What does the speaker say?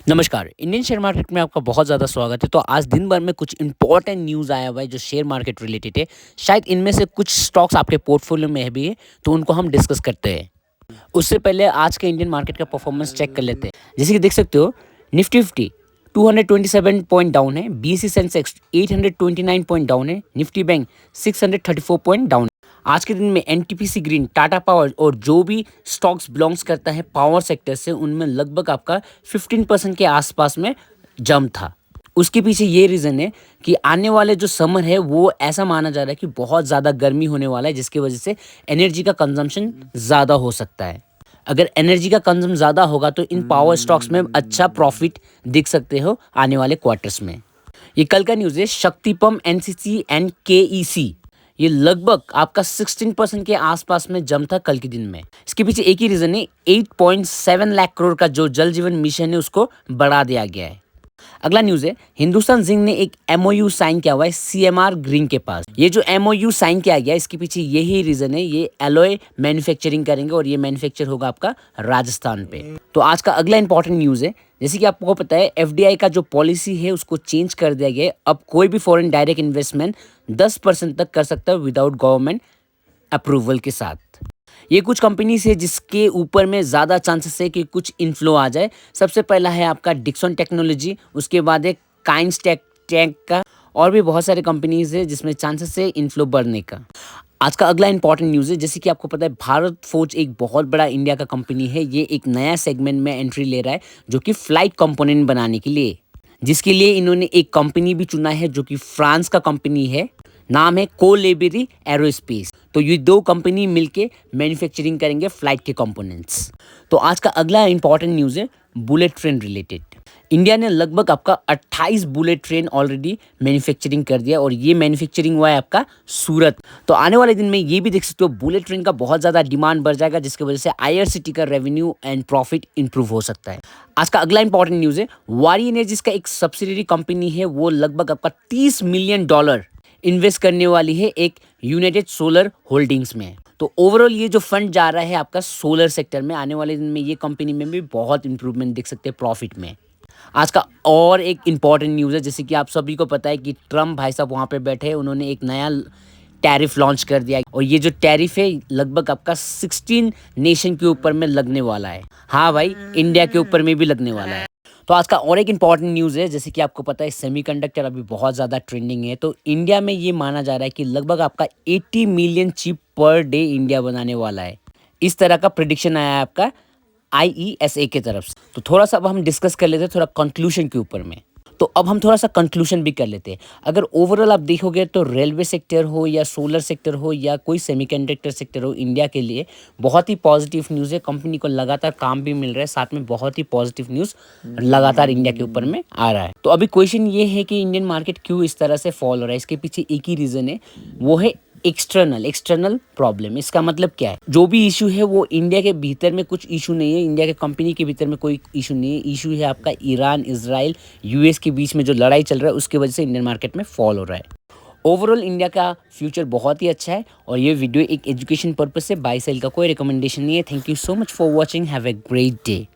नमस्कार, Indian share market में आपका बहुत ज़्यादा स्वागत है। तो आज दिन भर में कुछ इंपॉर्टेंट न्यूज़ आया हुआ है जो शेयर मार्केट रिलेटेड है। शायद इनमें से कुछ स्टॉक्स आपके पोर्टफोलियो में भी है, तो उनको हम डिस्कस करते हैं। उससे पहले आज के इंडियन मार्केट का परफॉर्मेंस चेक कर लेते हैं। जैसे कि देख सकते हो, निफ्टी 50 227 पॉइंट डाउन है, बीएसई सेंसेक्स 829 पॉइंट डाउन है, निफ्टी बैंक 634 पॉइंट डाउन। आज के दिन में एनटीपीसी ग्रीन, टाटा पावर और जो भी स्टॉक्स बिलोंग्स करता है पावर सेक्टर से, उनमें लगभग आपका 15% के आसपास में जंप था। उसके पीछे ये रीज़न है कि आने वाले जो समर है वो ऐसा माना जा रहा है कि बहुत ज़्यादा गर्मी होने वाला है, जिसकी वजह से एनर्जी का कंजम्पशन ज़्यादा हो सकता है। अगर एनर्जी का कंजम ज़्यादा होगा तो इन पावर स्टॉक्स में अच्छा प्रॉफिट दिख सकते हो आने वाले क्वार्टर्स में। ये कल का न्यूज़ है। शक्तिपम, एनसीसी एंड केईसी, ये लगभग आपका 16% के आसपास में जम था कल के दिन में। इसके पीछे एक ही रीज़न है, 8.7 लाख करोड़ का जो जल जीवन मिशन है उसको बढ़ा दिया गया है। अगला न्यूज़ है, हिंदुस्तान जिंक ने एक एमओयू साइन किया हुआ है सीएमआर ग्रीन के पास। ये जो एमओयू साइन किया गया, इसके पीछे यही रीज़न है, ये एलॉय मैन्युफैक्चरिंग करेंगे और ये मैन्युफैक्चर होगा आपका राजस्थान पे। तो आज का अगला इंपॉर्टेंट न्यूज़ है, जैसे कि आपको पता है एफडीआई का जो पॉलिसी है उसको चेंज कर दिया गया है। अब कोई भी फॉरेन डायरेक्ट इन्वेस्टमेंट 10% तक कर सकता है विदाउट गवर्नमेंट अप्रूवल के साथ। ये कुछ कंपनीज है जिसके ऊपर में ज़्यादा चांसेस है कि कुछ इनफ्लो आ जाए। सबसे पहला है आपका डिक्सन टेक्नोलॉजी, उसके बाद है काइंस टेक का, और भी बहुत सारे कंपनीज है जिसमें चांसेस है इनफ्लो बढ़ने का। आज का अगला इंपॉर्टेंट न्यूज़ है, जैसे कि आपको पता है भारत फोर्ज एक बहुत बड़ा इंडिया का कंपनी है। ये एक नया सेगमेंट में एंट्री ले रहा है जो कि फ्लाइट कंपोनेंट बनाने के लिए, जिसके लिए इन्होंने एक कंपनी भी चुना है जो कि फ्रांस का कंपनी है। नाम है कोलेबरी एरोस्पेस। तो ये दो कंपनी मिलके मैन्युफैक्चरिंग करेंगे फ्लाइट के कंपोनेंट्स। तो आज का अगला इंपॉर्टेंट न्यूज़ है बुलेट ट्रेन रिलेटेड। इंडिया ने लगभग आपका 28 बुलेट ट्रेन ऑलरेडी मैन्युफैक्चरिंग कर दिया और ये मैन्युफैक्चरिंग हुआ है आपका सूरत। तो आने वाले दिन में ये भी देख सकते हो बुलेट ट्रेन का बहुत ज़्यादा डिमांड बढ़ जाएगा, जिसकी वजह से आईआरसीटी का रेवेन्यू एंड प्रॉफिट इंप्रूव हो सकता है। आज का अगला इंपॉर्टेंट न्यूज़ है, वारी एनर्जीज का एक सब्सिडरी कंपनी है, वो लगभग आपका $30 मिलियन इन्वेस्ट करने वाली है एक यूनाइटेड सोलर होल्डिंग्स में। तो ओवरऑल ये जो फंड जा रहा है आपका सोलर सेक्टर में, आने वाले दिन में ये कंपनी में भी बहुत इंप्रूवमेंट दिख सकते हैं प्रॉफिट में। आज का और एक इम्पॉर्टेंट न्यूज़ है, जैसे कि आप सभी को पता है कि ट्रम्प भाई साहब वहाँ पे बैठे हैं, उन्होंने एक नया टैरिफ लॉन्च कर दिया और ये जो टैरिफ है लगभग आपका 16 नेशन के ऊपर में लगने वाला है। हाँ भाई, इंडिया के ऊपर में भी लगने वाला है। तो आज का और एक इम्पॉर्टेंट न्यूज़ है, जैसे कि आपको पता है सेमीकंडक्टर अभी बहुत ज़्यादा ट्रेंडिंग है। तो इंडिया में ये माना जा रहा है कि लगभग आपका 80 million chip per day India बनाने वाला है। इस तरह का प्रेडिक्शन आया है आपका आईईएसए की तरफ से। तो थोड़ा सा अब हम डिस्कस कर लेते हैं थोड़ा कंक्लूजन के ऊपर में। तो अब हम थोड़ा सा कंक्लूजन भी कर लेते हैं। अगर ओवरऑल आप देखोगे तो रेलवे सेक्टर हो या सोलर सेक्टर हो या कोई सेमीकंडक्टर सेक्टर हो, इंडिया के लिए बहुत ही पॉजिटिव न्यूज़ है। कंपनी को लगातार काम भी मिल रहा है, साथ में बहुत ही पॉजिटिव न्यूज़ लगातार इंडिया के ऊपर में आ रहा है। तो अभी क्वेश्चन ये है कि इंडियन मार्केट क्यों इस तरह से फॉल हो रहा है, इसके पीछे एक ही रीज़न है, वो है एक्सटर्नल प्रॉब्लम। इसका मतलब क्या है, जो भी इशू है वो इंडिया के भीतर में कुछ इशू नहीं है, इंडिया के कंपनी के भीतर में कोई इशू नहीं है। इशू है आपका ईरान, इजराइल, यूएस के बीच में जो लड़ाई चल रहा है उसकी वजह से इंडियन मार्केट में फॉल हो रहा है। ओवरऑल इंडिया का फ्यूचर बहुत ही अच्छा है और ये वीडियो एक एजुकेशन पर्पज से बाय सेल का कोई रिकमेंडेशन नहीं है। Thank you so much for watching, have a great day.